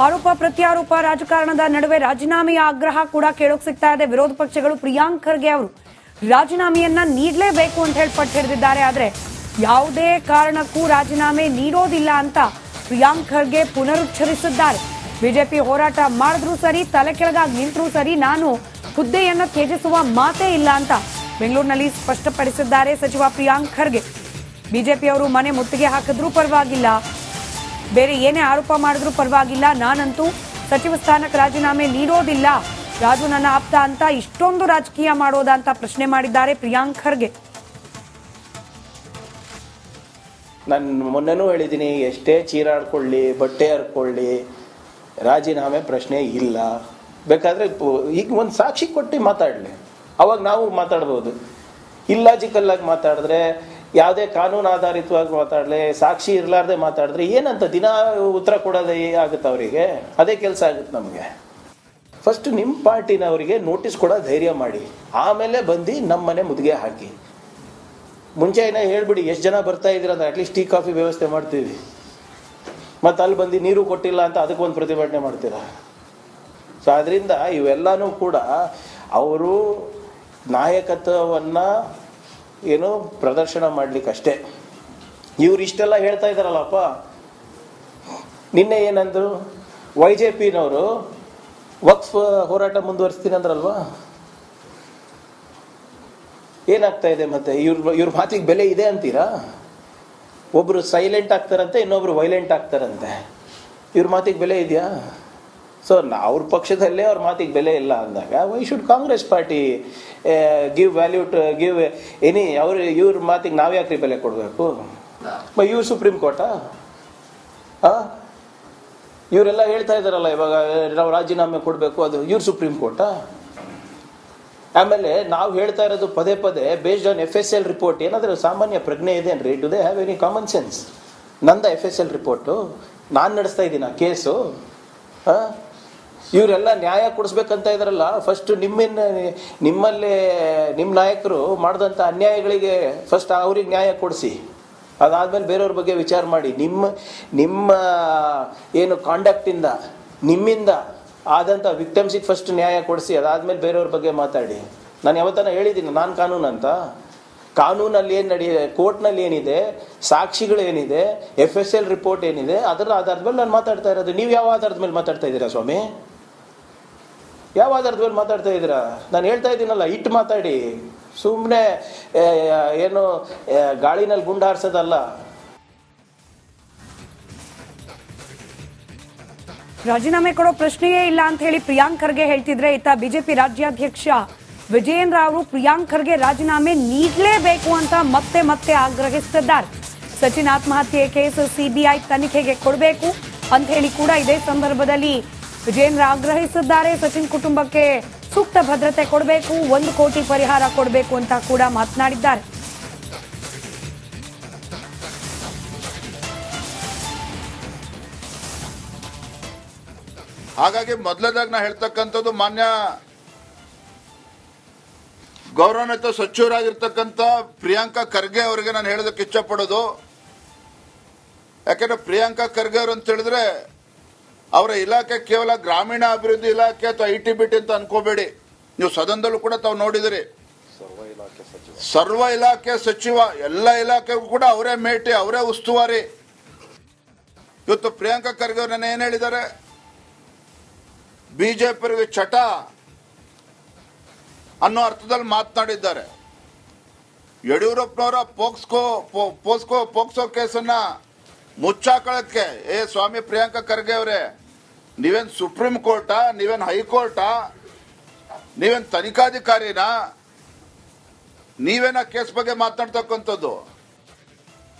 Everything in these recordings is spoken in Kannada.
ಆರೋಪ ಪ್ರತ್ಯಾರೋಪ ರಾಜಕಾರಣದ ನಡುವೆ ರಾಜೀನಾಮೆಯ ಆಗ್ರಹ ಕೂಡ ಕೇಳೋಕ್ ಸಿಗ್ತಾ ಇದೆ. ವಿರೋಧ ಪಕ್ಷಗಳು ಪ್ರಿಯಾಂಕ್ ಖರ್ಗೆ ಅವರು ರಾಜೀನಾಮೆಯನ್ನ ನೀಡಲೇಬೇಕು ಅಂತ ಹೇಳಿ ಪಟ್ಟು ಹಿಡಿದಿದ್ದಾರೆ. ಆದ್ರೆ ಯಾವುದೇ ಕಾರಣಕ್ಕೂ ರಾಜೀನಾಮೆ ನೀಡೋದಿಲ್ಲ ಅಂತ ಪ್ರಿಯಾಂಕ್ ಖರ್ಗೆ ಪುನರುಚ್ಚರಿಸಿದ್ದಾರೆ. ಬಿಜೆಪಿ ಹೋರಾಟ ಮಾಡಿದ್ರೂ ಸರಿ, ತಲೆ ಕೆಳಗಾಗಿ ನಿಂತರೂ ಸರಿ, ನಾನು ಹುದ್ದೆಯನ್ನ ತ್ಯಜಿಸುವ ಮಾತೇ ಇಲ್ಲ ಅಂತ ಬೆಂಗಳೂರಿನಲ್ಲಿ ಸ್ಪಷ್ಟಪಡಿಸಿದ್ದಾರೆ ಸಚಿವ ಪ್ರಿಯಾಂಕ್ ಖರ್ಗೆ. ಬಿಜೆಪಿಯವರು ಮನೆ ಮುತ್ತಿಗೆ ಹಾಕಿದ್ರೂ ಪರವಾಗಿಲ್ಲ, ಬೇರೆ ಏನೇ ಆರೋಪ ಮಾಡಿದ್ರೂ ಪರವಾಗಿಲ್ಲ, ನಾನಂತೂ ಸಚಿವ ಸ್ಥಾನಕ್ಕೆ ರಾಜೀನಾಮೆ ನೀಡೋದಿಲ್ಲ, ರಾಜು ನನ್ನ ಆಪ್ತ ಅಂತ ಇಷ್ಟೊಂದು ರಾಜಕೀಯ ಮಾಡೋದಾ ಅಂತ ಪ್ರಶ್ನೆ ಮಾಡಿದ್ದಾರೆ ಪ್ರಿಯಾಂಕ್ ಖರ್ಗೆ. ನಾನು ಮೊನ್ನೆನೂ ಹೇಳಿದ್ದೀನಿ, ಎಷ್ಟೇ ಚೀರಾಡ್ಕೊಳ್ಳಿ, ಬಟ್ಟೆ ಹರ್ಕೊಳ್ಳಿ, ರಾಜೀನಾಮೆ ಪ್ರಶ್ನೆ ಇಲ್ಲ. ಬೇಕಾದರೆ ಈಗ ಒಂದು ಸಾಕ್ಷಿ ಕೊಟ್ಟು ಮಾತಾಡಲಿ, ಅವಾಗ ನಾವು ಮಾತಾಡ್ಬೋದು. ಇಲ್ಲಾಜಿಕಲ್ಲಾಗಿ ಮಾತಾಡಿದ್ರೆ, ಯಾವುದೇ ಕಾನೂನು ಆಧಾರಿತವಾಗಿ ಮಾತಾಡಲಿ, ಸಾಕ್ಷಿ ಇರಲಾರ್ದೆ ಮಾತಾಡಿದ್ರೆ ಏನಂತ ದಿನ ಉತ್ತರ ಕೊಡೋದೇ ಆಗುತ್ತೆ ಅವರಿಗೆ? ಅದೇ ಕೆಲಸ ಆಗುತ್ತೆ ನಮಗೆ. ಫಸ್ಟ್ ನಿಮ್ಮ ಪಾರ್ಟಿನವರಿಗೆ ನೋಟಿಸ್ ಕೊಡೋ ಧೈರ್ಯ ಮಾಡಿ, ಆಮೇಲೆ ಬಂದು ನಮ್ಮ ಮನೆ ಮುದ್ಗೆ ಹಾಕಿ. ಮುಂಚೆ ಏನೋ ಹೇಳ್ಬಿಡಿ, ಎಷ್ಟು ಜನ ಬರ್ತಾ ಇದ್ದೀರ ಅಂದ್ರೆ ಅಟ್ಲೀಸ್ಟ್ ಟೀ ಕಾಫಿ ವ್ಯವಸ್ಥೆ ಮಾಡ್ತೀವಿ, ಮತ್ತು ಅಲ್ಲಿ ಬಂದು ನೀರು ಕೊಟ್ಟಿಲ್ಲ ಅಂತ ಅದಕ್ಕೆ ಒಂದು ಪ್ರತಿಭಟನೆ ಮಾಡ್ತೀರಾ. ಸೊ ಅದರಿಂದ ಇವೆಲ್ಲನೂ ಕೂಡ ಅವರು ನಾಯಕತ್ವವನ್ನು ಏನೋ ಪ್ರದರ್ಶನ ಮಾಡಲಿಕ್ಕಷ್ಟೇ. ಇವ್ರು ಇಷ್ಟೆಲ್ಲ ಹೇಳ್ತಾ ಇದ್ದಾರಲ್ಲಪ್ಪ. ನಿನ್ನೆ ಏನಂದ್ರು, YJPನವರು ವಕ್ಫ್ ಹೋರಾಟ ಮುಂದುವರಿಸ್ತೀನಿ ಅಂದ್ರಲ್ವಾ? ಏನಾಗ್ತಾ ಇದೆ ಮತ್ತೆ? ಇವ್ರ ಮಾತಿಗೆ ಬೆಲೆ ಇದೆ ಅಂತೀರಾ? ಒಬ್ರು ಸೈಲೆಂಟ್ ಆಗ್ತಾರಂತೆ, ಇನ್ನೊಬ್ರು ವೈಲೆಂಟ್ ಆಗ್ತಾರಂತೆ. ಇವ್ರ ಮಾತಿಗೆ ಬೆಲೆ ಇದೆಯಾ? ಸೊ ಅವ್ರ ಪಕ್ಷದಲ್ಲೇ ಅವ್ರ ಮಾತಿಗೆ ಬೆಲೆ ಇಲ್ಲ ಅಂದಾಗ why should Congress party give value to give any ಇವ್ರ ಮಾತಿಗೆ ನಾವು ಯಾಕ್ರಿ ಬೆಲೆ ಕೊಡಬೇಕು? ಇವ್ರು ಸುಪ್ರೀಂ ಕೋರ್ಟಾ? ಇವರೆಲ್ಲ ಹೇಳ್ತಾ ಇದ್ದಾರಲ್ಲ ಇವಾಗ ನಾವು ರಾಜೀನಾಮೆ ಕೊಡಬೇಕು, ಅದು ಇವ್ರು ಸುಪ್ರೀಂ ಕೋರ್ಟಾ? ಆಮೇಲೆ ನಾವು ಹೇಳ್ತಾ ಇರೋದು ಪದೇ ಪದೇ ಬೇಸ್ಡ್ ಆನ್ FSL ರಿಪೋರ್ಟ್. ಏನಾದರೂ ಸಾಮಾನ್ಯ ಪ್ರಜ್ಞೆ ಇದೆಯೇನ್ರಿ? Do they have any common sense? ನಂದ FSL ರಿಪೋರ್ಟು, ನಾನು ನಡೆಸ್ತಾ ಇದ್ದೀನ ಕೇಸು? ಇವರೆಲ್ಲ ನ್ಯಾಯ ಕೊಡಿಸ್ಬೇಕಂತ ಇದಾರಲ್ಲ. ಫಸ್ಟ್ ನಿಮ್ಮಲ್ಲೇ ನಿಮ್ಮ ನಾಯಕರು ಮಾಡಿದಂಥ ಅನ್ಯಾಯಗಳಿಗೆ ಫಸ್ಟ್ ಅವ್ರಿಗೆ ನ್ಯಾಯ ಕೊಡಿಸಿ, ಅದಾದ್ಮೇಲೆ ಬೇರೆಯವ್ರ ಬಗ್ಗೆ ವಿಚಾರ ಮಾಡಿ. ನಿಮ್ಮ ಏನು ಕಾಂಡಕ್ಟಿಂದ ನಿಮ್ಮಿಂದ ಆದಂಥ ವಿಕ್ಟಮ್ಸಿಗೆ ಫಸ್ಟ್ ನ್ಯಾಯ ಕೊಡಿಸಿ, ಅದಾದ್ಮೇಲೆ ಬೇರೆಯವ್ರ ಬಗ್ಗೆ ಮಾತಾಡಿ. ನಾನು ಯಾವತ್ತನ ಹೇಳಿದ್ದೀನಿ ನಾನು ಕಾನೂನು ಅಂತ? ಕಾನೂನಲ್ಲಿ ಏನು ನಡೆಯಿದೆ, ಕೋರ್ಟ್ನಲ್ಲಿ ಏನಿದೆ, ಸಾಕ್ಷಿಗಳೇನಿದೆ, FSL ರಿಪೋರ್ಟ್ ಏನಿದೆ, ಅದರ ಆಧಾರದ ಮೇಲೆ ನಾನು ಮಾತಾಡ್ತಾ ಇರೋದು. ನೀವು ಯಾವ ಆಧಾರದ ಮೇಲೆ ಮಾತಾಡ್ತಾ ಇದ್ದೀರಾ ಸ್ವಾಮಿ? ಯಾವ ಆಧಾರದ ಮೇಲೆ ಮಾತಾಡ್ತಾ ಇದ್ದೀರಾ? ನಾನು ಹೇಳ್ತಾ ಇದ್ದೀನಲ್ಲ, ಇಟ್ಟು ಮಾತಾಡಿ, ಸುಮ್ಮನೆ ಏನು ಗಾಳಿನಲ್ಲಿ ಗುಂಡು ಹಾರಿಸೋದಲ್ಲ. ರಾಜೀನಾಮೆ ಕೊಡೋ ಪ್ರಶ್ನೆಯೇ ಇಲ್ಲ ಅಂತ ಹೇಳಿ ಪ್ರಿಯಾಂಕ್ ಖರ್ಗೆ ಹೇಳ್ತಿದ್ರೆ, ಇತ್ತ ಬಿಜೆಪಿ ರಾಜ್ಯಾಧ್ಯಕ್ಷ ವಿಜಯೇಂದ್ರ ಅವರು ಪ್ರಿಯಾಂಕ್ ಖರ್ಗೆ ರಾಜೀನಾಮೆ ನೀಡಲೇಬೇಕು ಅಂತ ಮತ್ತೆ ಮತ್ತೆ ಆಗ್ರಹಿಸುತ್ತಿದ್ದಾರೆ. ಸಚಿನ್ ಆತ್ಮಹತ್ಯೆ ಕೇಸ್ CBI ತನಿಖೆಗೆ ಕೊಡಬೇಕು ಅಂತ ಹೇಳಿ ಕೂಡ ಇದೇ ಸಂದರ್ಭದಲ್ಲಿ ವಿಜಯೇಂದ್ರ ಆಗ್ರಹಿಸಿದ್ದಾರೆ. ಸಚಿನ್ ಕುಟುಂಬಕ್ಕೆ ಸೂಕ್ತ ಭದ್ರತೆ ಕೊಡಬೇಕು, 1 ಕೋಟಿ ಪರಿಹಾರ ಕೊಡಬೇಕು ಅಂತ ಕೂಡ ಮಾತನಾಡಿದ್ದಾರೆ. ಹಾಗಾಗಿ ಮೊದಲದಾಗಿ ನಾ ಹೇಳ್ತಕ್ಕಂಥದ್ದು, ಮಾನ್ಯ ಗೌರವಾನ್ವಿತ ಸಚಿವರಾಗಿರ್ತಕ್ಕಂಥ ಪ್ರಿಯಾಂಕಾ ಖರ್ಗೆ ಅವರಿಗೆ ನಾನು ಹೇಳೋದಕ್ಕೆ ಇಷ್ಟಪಡೋದು, ಯಾಕೆಂದ್ರೆ ಪ್ರಿಯಾಂಕಾ ಖರ್ಗೆ ಅವರು ಅಂತ ಹೇಳಿದ್ರೆ ಅವರ ಇಲಾಖೆ ಕೇವಲ ಗ್ರಾಮೀಣ ಅಭಿವೃದ್ಧಿ ಇಲಾಖೆ ಅಥವಾ ITBT ಅಂತ ಅನ್ಕೋಬೇಡಿ. ನೀವು ಸದನದಲ್ಲೂ ಕೂಡ ತಾವು ನೋಡಿದಿರಿ, ಸರ್ವ ಇಲಾಖೆ ಸಚಿವ, ಎಲ್ಲ ಇಲಾಖೆಗೂ ಕೂಡ ಅವರೇ ಮೇಟಿ, ಅವರೇ ಉಸ್ತುವಾರಿ. ಇವತ್ತು ಪ್ರಿಯಾಂಕಾ ಖರ್ಗೆ ಅವರು ಏನ್ ಹೇಳಿದ್ದಾರೆ, ಬಿಜೆಪಿಯವರಿಗೆ ಚಟ ಅನ್ನೋ ಅರ್ಥದಲ್ಲಿ ಮಾತನಾಡಿದ್ದಾರೆ. ಯಡಿಯೂರಪ್ಪನವರ ಪೋಕ್ಸೋ ಕೇಸನ್ನ ಮುಚ್ಚಾಕಳಕ್ಕೆ, ಸ್ವಾಮಿ ಪ್ರಿಯಾಂಕಾ ಖರ್ಗೆ ಅವರೇ, ನೀವೇನ್ ಸುಪ್ರೀಂ ಕೋರ್ಟಾ, ನೀವೇನ್ ಹೈಕೋರ್ಟಾ, ನೀವೇನ್ ತನಿಖಾಧಿಕಾರಿನಾ? ನೀವೇನ ಕೇಸ್ ಬಗ್ಗೆ ಮಾತನಾಡ್ತಕ್ಕಂಥದ್ದು?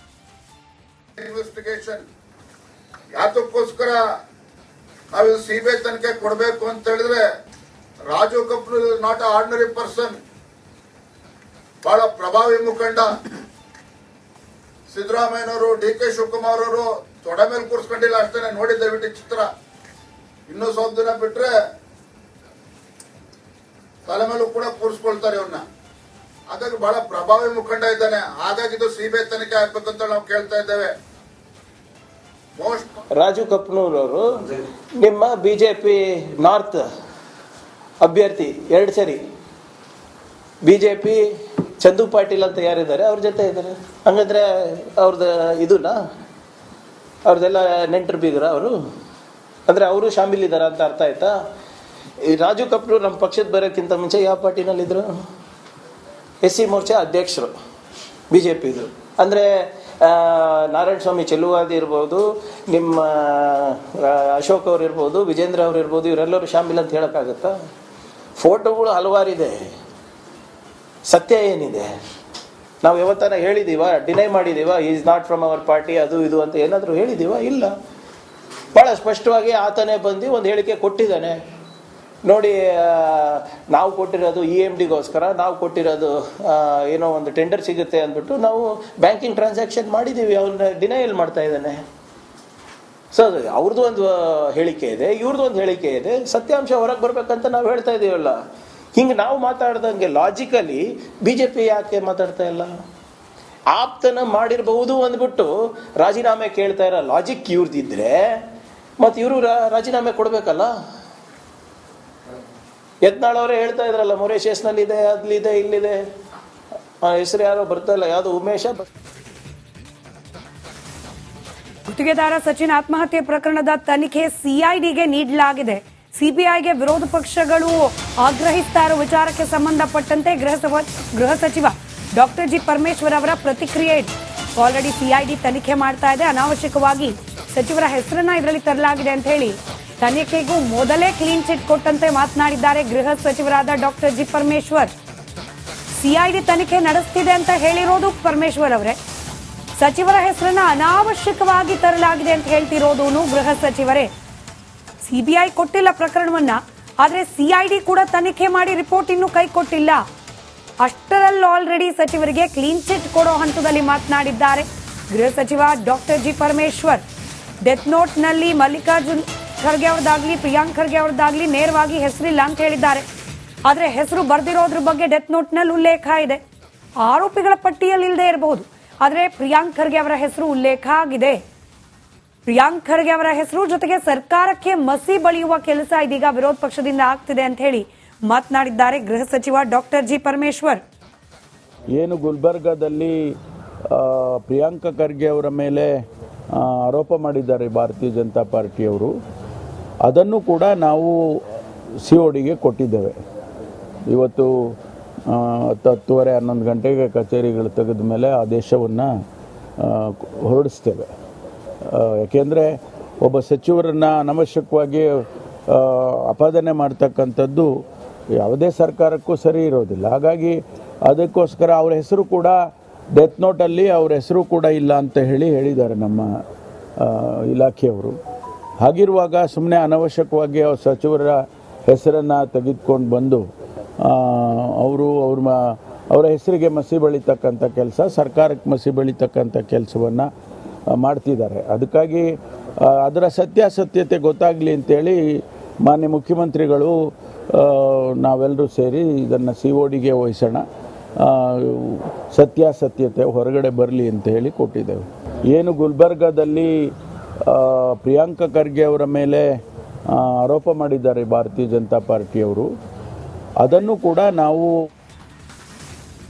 ಇನ್ವೆಸ್ಟಿಗೇಷನ್ ಯಾತಕ್ಕೋಸ್ಕರ ನಾವು CBI ತನಿಖೆ ಕೊಡಬೇಕು ಅಂತ ಹೇಳಿದ್ರೆ, Raju Kapoor not ordinary person, ಬಹಳ ಪ್ರಭಾವಿ ಮುಖಂಡ. ಸಿದ್ದರಾಮಯ್ಯನವರು, DK ಶಿವಕುಮಾರ್ ಅವರು ತೊಡೆ ಮೇಲೆ ಕೂರಿಸ್ಕೊಂಡಿಲ್ಲ ಅಷ್ಟೇ. ನೋಡಿ ದಯವಿಟ್ಟು ಚಿತ್ರ, ಇನ್ನೂ ಸ್ವಲ್ಪ ದಿನ ಬಿಟ್ರೆ ತಲೆ ಮೇಲೂ ಕೂಡ ಕೂರಿಸ್ಕೊಳ್ತಾರೆ ಇವನ್ನ. ಹಾಗಾಗಿ ಬಹಳ ಪ್ರಭಾವಿ ಮುಖಂಡ ಇದ್ದಾನೆ. ಹಾಗಾಗಿ ಇದು CBI ತನಿಖೆ ಆಗ್ಬೇಕಂತ ನಾವು ಕೇಳ್ತಾ ಇದ್ದೇವೆ. ರಾಜು ಕಪ್ನೂರವರು ನಿಮ್ಮ ಬಿಜೆಪಿ ನಾರ್ತ್ ಅಭ್ಯರ್ಥಿ 2 ಸರಿ ಬಿಜೆಪಿ ಚಂದು ಪಾಟೀಲ್ ಅಂತ ಯಾರಿದ್ದಾರೆ ಅವ್ರ ಜೊತೆ ಇದ್ದಾರೆ. ಹಂಗಂದ್ರೆ ಅವ್ರದ್ದು ಇದನ್ನ ಅವ್ರದ್ದೆಲ್ಲ ನೆಂಟರು ಬೀಗರ ಅವರು, ಅಂದರೆ ಅವರು ಶಾಮೀಲಿದ್ದಾರೆ ಅಂತ ಅರ್ಥ ಆಯ್ತಾ? ಈ ರಾಜು ಕಪ್ನೂರ್ ನಮ್ಮ ಪಕ್ಷದ ಬರೋಕ್ಕಿಂತ ಮುಂಚೆ ಯಾವ ಪಾರ್ಟಿನಲ್ಲಿದ್ದರು? SC ಮೋರ್ಚಾ ಅಧ್ಯಕ್ಷರು ಬಿ ಜೆ ಪಿದು. ಅಂದರೆ ನಾರಾಯಣ ಸ್ವಾಮಿ ಚೆಲುವಾದಿ ಇರ್ಬೋದು, ನಿಮ್ಮ ಅಶೋಕ್ ಅವ್ರು ಇರ್ಬೋದು, ವಿಜೇಂದ್ರ ಅವ್ರು ಇರ್ಬೋದು, ಇವರೆಲ್ಲರೂ ಶಾಮೀಲ್ ಅಂತ ಹೇಳೋಕ್ಕಾಗತ್ತಾ? ಫೋಟೋಗಳು ಹಲವಾರಿದೆ, ಸತ್ಯ ಏನಿದೆ? ನಾವು ಯಾವತ್ತನ ಹೇಳಿದೀವ, ಡಿನೈ ಮಾಡಿದೀವ is not from our party ಅದು ಇದು ಅಂತ ಏನಾದರೂ ಹೇಳಿದೀವ? ಇಲ್ಲ. ಭಾಳ ಸ್ಪಷ್ಟವಾಗಿ ಆತನೇ ಬಂದು ಒಂದು ಹೇಳಿಕೆ ಕೊಟ್ಟಿದ್ದಾನೆ. ನೋಡಿ, ನಾವು ಕೊಟ್ಟಿರೋದು EMDಗೋಸ್ಕರ, ನಾವು ಕೊಟ್ಟಿರೋದು ಏನೋ ಒಂದು ಟೆಂಡರ್ ಸಿಗುತ್ತೆ ಅಂದ್ಬಿಟ್ಟು ನಾವು ಬ್ಯಾಂಕಿಂಗ್ ಟ್ರಾನ್ಸಾಕ್ಷನ್ ಮಾಡಿದ್ದೀವಿ, ಅವನ್ನ ಡಿನೈಲ್ ಮಾಡ್ತಾ ಇದ್ದಾನೆ. ಸೊ ಅವ್ರದ್ದು ಒಂದು ಹೇಳಿಕೆ ಇದೆ, ಇವ್ರದ್ದು ಒಂದು ಹೇಳಿಕೆ ಇದೆ, ಸತ್ಯಾಂಶ ಹೊರಗೆ ಬರ್ಬೇಕಂತ ನಾವು ಹೇಳ್ತಾ ಇದ್ದೀವಲ್ಲ. ಹಿಂಗೆ ನಾವು ಮಾತಾಡ್ದಂಗೆ ಲಾಜಿಕಲಿ BJP ಯಾಕೆ ಮಾತಾಡ್ತಾ ಇಲ್ಲ? ಆಪ್ತನ ಮಾಡಿರಬಹುದು ಅಂದ್ಬಿಟ್ಟು ರಾಜೀನಾಮೆ ಕೇಳ್ತಾ ಇರೋ ಲಾಜಿಕ್ ಇವ್ರದಿದ್ರೆ ಮತ್ತು ಇವರು ರಾಜೀನಾಮೆ ಕೊಡಬೇಕಲ್ಲ. ಯತ್ನಾಳ್ ಅವರೇ ಹೇಳ್ತಾ ಇದ್ರಲ್ಲ, ಮೊರೇಶಿಯಸ್ನಲ್ಲಿದೆ, ಅದ್ಲಿದೆ, ಇಲ್ಲಿದೆ, ಹೆಸರು ಯಾರೋ ಬರ್ತಾ ಇಲ್ಲ, ಯಾವುದು ಉಮೇಶ. ಗುತ್ತಿಗೆದಾರ ಸಚಿನ್ ಆತ್ಮಹತ್ಯೆ ಪ್ರಕರಣದ ತನಿಖೆ CIDಗೆ ನೀಡಲಾಗಿದೆ. CBIಗೆ ವಿರೋಧ ಪಕ್ಷಗಳು ಆಗ್ರಹಿಸ್ತಾ ಇರುವ ವಿಚಾರಕ್ಕೆ ಸಂಬಂಧಪಟ್ಟಂತೆ ಗೃಹ ಸಚಿವ ಡಾಕ್ಟರ್ ಜಿ ಪರಮೇಶ್ವರ್ ಅವರ ಪ್ರತಿಕ್ರಿಯೆ ಇದೆ. ಆಲ್ರೆಡಿ CID ತನಿಖೆ ಮಾಡ್ತಾ ಇದೆ, ಅನಾವಶ್ಯಕವಾಗಿ ಸಚಿವರ ಹೆಸರನ್ನ ಇದರಲ್ಲಿ ತರಲಾಗಿದೆ ಅಂತ ಹೇಳಿ ತನಿಖೆಗೂ ಮೊದಲೇ ಕ್ಲೀನ್ ಚಿಟ್ ಕೊಟ್ಟಂತೆ ಮಾತನಾಡಿದ್ದಾರೆ ಗೃಹ ಸಚಿವರಾದ ಡಾಕ್ಟರ್ ಜಿ ಪರಮೇಶ್ವರ್. CID ತನಿಖೆ ನಡೆಸ್ತಿದೆ ಅಂತ ಹೇಳಿರೋದು ಪರಮೇಶ್ವರ್ ಅವರೇ, ಸಚಿವರ ಹೆಸರನ್ನ ಅನಾವಶ್ಯಕವಾಗಿ ತರಲಾಗಿದೆ ಅಂತ ಹೇಳ್ತಿರೋದು ಗೃಹ ಸಚಿವರೇ. CBI ಕೊಟ್ಟಿಲ್ಲ ಪ್ರಕರಣವನ್ನ, ಆದ್ರೆ CID ಕೂಡ ತನಿಖೆ ಮಾಡಿ ರಿಪೋರ್ಟ್ ಇನ್ನೂ ಕೈ ಕೊಟ್ಟಿಲ್ಲ. ಅಷ್ಟರಲ್ಲಿ ಆಲ್ರೆಡಿ ಸಚಿವರಿಗೆ ಕ್ಲೀನ್ ಚಿಟ್ ಕೊಡೋ ಹಂತದಲ್ಲಿ ಮಾತನಾಡಿದ್ದಾರೆ ಗೃಹ ಸಚಿವ doctor G Parameshwar. Death note ನಲ್ಲಿ ಮಲ್ಲಿಕಾರ್ಜುನ್ ಖರ್ಗೆ ಅವ್ರದ್ದಾಗ್ಲಿ ಪ್ರಿಯಾಂಕ್ ಖರ್ಗೆ ಅವ್ರದ್ದಾಗ್ಲಿ ನೇರವಾಗಿ ಹೆಸರಿಲ್ಲ ಅಂತ ಹೇಳಿದ್ದಾರೆ. ಆದ್ರೆ ಹೆಸರು ಬರ್ದಿರೋದ್ರ ಬಗ್ಗೆ ಡೆತ್ ನೋಟ್ ನಲ್ಲಿ ಉಲ್ಲೇಖ ಇದೆ. ಆರೋಪಿಗಳ ಪಟ್ಟಿಯಲ್ಲಿ ಇಲ್ಲದೆ ಇರಬಹುದು, ಆದ್ರೆ ಪ್ರಿಯಾಂಕ್ ಖರ್ಗೆ ಅವರ ಹೆಸರು ಉಲ್ಲೇಖ ಆಗಿದೆ. ಪ್ರಿಯಾಂಕ್ ಖರ್ಗೆ ಅವರ ಹೆಸರು ಜೊತೆಗೆ ಸರ್ಕಾರಕ್ಕೆ ಮಸಿ ಬಳಿಯುವ ಕೆಲಸ ಇದೀಗ ವಿರೋಧ ಪಕ್ಷದಿಂದ ಆಗ್ತಿದೆ ಅಂತ ಹೇಳಿ ಮಾತನಾಡಿದ್ದಾರೆ ಗೃಹ ಸಚಿವ ಡಾಕ್ಟರ್ ಜಿ ಪರಮೇಶ್ವರ್. ಏನು ಗುಲ್ಬರ್ಗಾದಲ್ಲಿ ಪ್ರಿಯಾಂಕ ಖರ್ಗೆ ಅವರ ಮೇಲೆ ಆರೋಪ ಮಾಡಿದ್ದಾರೆ ಭಾರತೀಯ ಜನತಾ ಪಾರ್ಟಿಯವರು, ಅದನ್ನು ಕೂಡ ನಾವು CODಗೆ ಕೊಟ್ಟಿದ್ದೇವೆ. ಇವತ್ತು 10:30 11 ಗಂಟೆಗೆ ಕಚೇರಿಗಳು ತೆಗೆದ ಮೇಲೆ ಆದೇಶವನ್ನು ಹೊರಡಿಸ್ತೇವೆ. ಯಾಕೆಂದರೆ ಒಬ್ಬ ಸಚಿವರನ್ನು ಅನವಶ್ಯಕವಾಗಿ ಅಪಾದನೆ ಮಾಡ್ತಕ್ಕಂಥದ್ದು ಯಾವುದೇ ಸರ್ಕಾರಕ್ಕೂ ಸರಿ ಇರೋದಿಲ್ಲ. ಹಾಗಾಗಿ ಅದಕ್ಕೋಸ್ಕರ ಅವರ ಹೆಸರು ಕೂಡ ಡೆತ್ ನೋಟಲ್ಲಿ ಅವ್ರ ಹೆಸರು ಕೂಡ ಇಲ್ಲ ಅಂತ ಹೇಳಿದ್ದಾರೆ ನಮ್ಮ ಇಲಾಖೆಯವರು. ಹಾಗಿರುವಾಗ ಸುಮ್ಮನೆ ಅನವಶ್ಯಕವಾಗಿ ಅವ್ರ ಸಚಿವರ ಹೆಸರನ್ನು ತೆಗೆದುಕೊಂಡು ಬಂದು ಅವರ ಹೆಸರಿಗೆ ಮಸಿ ಬಳಿತಕ್ಕಂಥ ಕೆಲಸ, ಸರ್ಕಾರಕ್ಕೆ ಮಸಿ ಬಳಿತಕ್ಕಂಥ ಕೆಲಸವನ್ನು ಮಾಡ್ತಿದ್ದಾರೆ. ಅದಕ್ಕಾಗಿ ಅದರ ಸತ್ಯಾಸತ್ಯತೆ ಗೊತ್ತಾಗಲಿ ಅಂತೇಳಿ ಮಾನ್ಯ ಮುಖ್ಯಮಂತ್ರಿಗಳು ನಾವೆಲ್ಲರೂ ಸೇರಿ ಇದನ್ನು CODಗೆ ವಹಿಸೋಣ, ಸತ್ಯಾಸತ್ಯತೆ ಹೊರಗಡೆ ಬರಲಿ ಅಂತ ಹೇಳಿ ಕೊಟ್ಟಿದ್ದೇವೆ. ಏನು ಗುಲ್ಬರ್ಗಾದಲ್ಲಿ ಪ್ರಿಯಾಂಕ ಖರ್ಗೆ ಅವರ ಮೇಲೆ ಆರೋಪ ಮಾಡಿದ್ದಾರೆ ಭಾರತೀಯ ಜನತಾ ಪಾರ್ಟಿಯವರು, ಅದನ್ನು ಕೂಡ ನಾವು